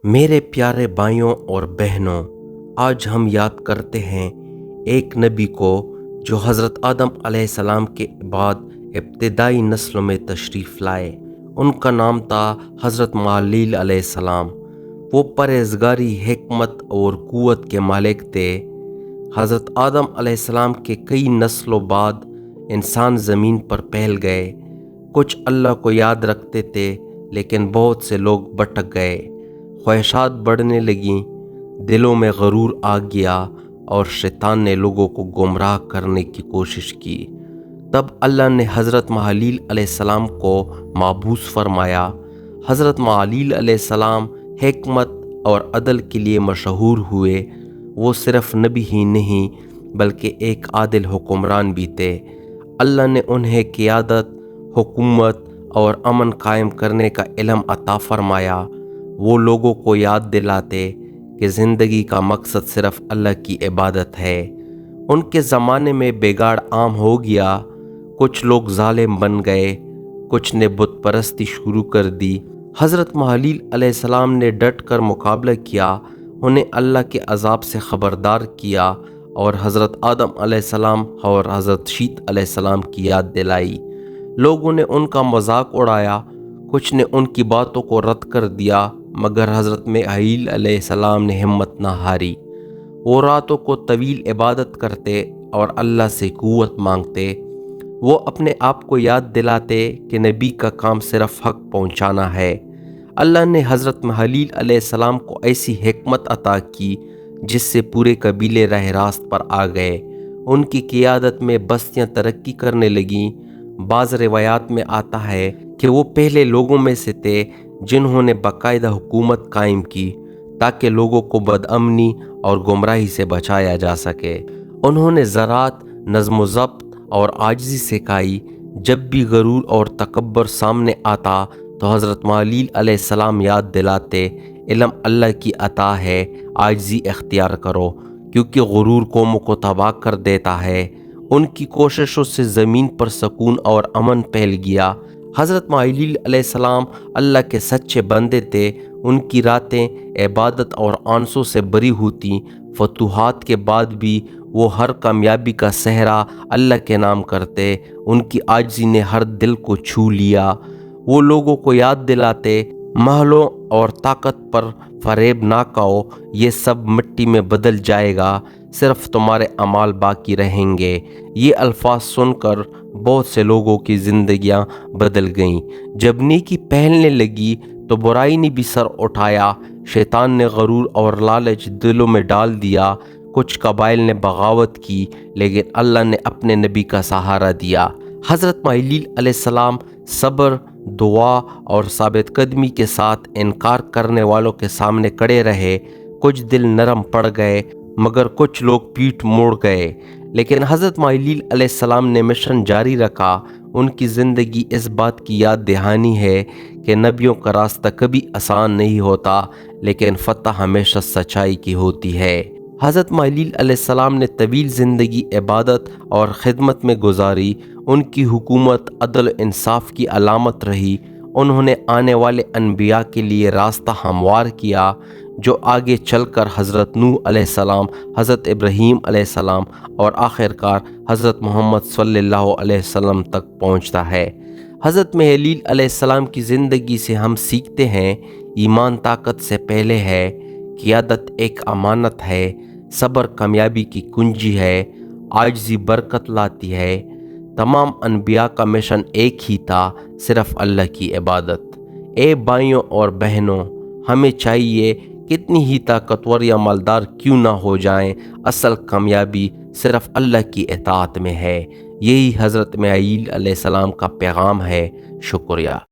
میرے پیارے بھائیوں اور بہنوں، آج ہم یاد کرتے ہیں ایک نبی کو جو حضرت آدم علیہ السلام کے بعد ابتدائی نسلوں میں تشریف لائے۔ ان کا نام تھا حضرت معلیل علیہ السلام۔ وہ پرہیزگاری، حکمت اور قوت کے مالک تھے۔ حضرت آدم علیہ السلام کے کئی نسلوں بعد انسان زمین پر پھیل گئے۔ کچھ اللہ کو یاد رکھتے تھے، لیکن بہت سے لوگ بھٹک گئے۔ خواہشات بڑھنے لگیں، دلوں میں غرور آ گیا اور شیطان نے لوگوں کو گمراہ کرنے کی کوشش کی۔ تب اللہ نے حضرت معلیل علیہ السلام کو مبعوث فرمایا۔ حضرت معلیل علیہ السلام حکمت اور عدل کے لیے مشہور ہوئے۔ وہ صرف نبی ہی نہیں بلکہ ایک عادل حکمران بھی تھے۔ اللہ نے انہیں قیادت، حکومت اور امن قائم کرنے کا علم عطا فرمایا۔ وہ لوگوں کو یاد دلاتے کہ زندگی کا مقصد صرف اللہ کی عبادت ہے۔ ان کے زمانے میں بگاڑ عام ہو گیا۔ کچھ لوگ ظالم بن گئے، کچھ نے بت پرستی شروع کر دی۔ حضرت معلیل علیہ السلام نے ڈٹ کر مقابلہ کیا، انہیں اللہ کے عذاب سے خبردار کیا اور حضرت آدم علیہ السلام اور حضرت شیت علیہ السلام کی یاد دلائی۔ لوگوں نے ان کا مذاق اڑایا، کچھ نے ان کی باتوں کو رد کر دیا، مگر حضرت معلیل علیہ السلام نے ہمت نہ ہاری۔ وہ راتوں کو طویل عبادت کرتے اور اللہ سے قوت مانگتے۔ وہ اپنے آپ کو یاد دلاتے کہ نبی کا کام صرف حق پہنچانا ہے۔ اللہ نے حضرت معلیل علیہ السلام کو ایسی حکمت عطا کی جس سے پورے قبیلے راہ راست پر آ گئے۔ ان کی قیادت میں بستیاں ترقی کرنے لگیں۔ بعض روایات میں آتا ہے کہ وہ پہلے لوگوں میں سے تھے جنہوں نے باقاعدہ حکومت قائم کی تاکہ لوگوں کو بدامنی اور گمراہی سے بچایا جا سکے۔ انہوں نے زراعت، نظم و ضبط اور عاجزی سکھائی۔ جب بھی غرور اور تکبر سامنے آتا تو حضرت معلیل علیہ السلام یاد دلاتے، علم اللہ کی عطا ہے، عاجزی اختیار کرو، کیونکہ غرور قوموں کو تباہ کر دیتا ہے۔ ان کی کوششوں سے زمین پر سکون اور امن پھیل گیا۔ حضرت معلیل علیہ السلام اللہ کے سچے بندے تھے۔ ان کی راتیں عبادت اور آنسوں سے بری ہوتی۔ فتوحات کے بعد بھی وہ ہر کامیابی کا سہرا اللہ کے نام کرتے۔ ان کی عاجزی نے ہر دل کو چھو لیا۔ وہ لوگوں کو یاد دلاتے، محلوں اور طاقت پر فریب نہ کھاؤ، یہ سب مٹی میں بدل جائے گا، صرف تمہارے اعمال باقی رہیں گے۔ یہ الفاظ سن کر بہت سے لوگوں کی زندگیاں بدل گئیں۔ جب نیکی پھیلنے لگی تو برائی نے بھی سر اٹھایا۔ شیطان نے غرور اور لالچ دلوں میں ڈال دیا۔ کچھ قبائل نے بغاوت کی، لیکن اللہ نے اپنے نبی کا سہارا دیا۔ حضرت معلیل علیہ السلام صبر، دعا اور ثابت قدمی کے ساتھ انکار کرنے والوں کے سامنے کھڑے رہے۔ کچھ دل نرم پڑ گئے، مگر کچھ لوگ پیٹھ موڑ گئے، لیکن حضرت معلیل علیہ السلام نے مشن جاری رکھا۔ ان کی زندگی اس بات کی یاد دہانی ہے کہ نبیوں کا راستہ کبھی آسان نہیں ہوتا، لیکن فتح ہمیشہ سچائی کی ہوتی ہے۔ حضرت معلیل علیہ السلام نے طویل زندگی عبادت اور خدمت میں گزاری۔ ان کی حکومت عدل و انصاف کی علامت رہی۔ انہوں نے آنے والے انبیاء کے لیے راستہ ہموار کیا، جو آگے چل کر حضرت نوح علیہ السلام، حضرت ابراہیم علیہ السلام اور آخرکار حضرت محمد صلی اللہ علیہ وسلم تک پہنچتا ہے۔ حضرت معلیل علیہ السلام کی زندگی سے ہم سیکھتے ہیں، ایمان طاقت سے پہلے ہے، قیادت ایک امانت ہے، صبر کامیابی کی کنجی ہے، عاجزی برکت لاتی ہے۔ تمام انبیاء کا مشن ایک ہی تھا، صرف اللہ کی عبادت۔ اے بھائیوں اور بہنوں، ہمیں چاہیے کتنی ہی طاقتور یا مالدار کیوں نہ ہو جائیں، اصل کامیابی صرف اللہ کی اطاعت میں ہے۔ یہی حضرت معلیل علیہ السلام کا پیغام ہے۔ شکریہ۔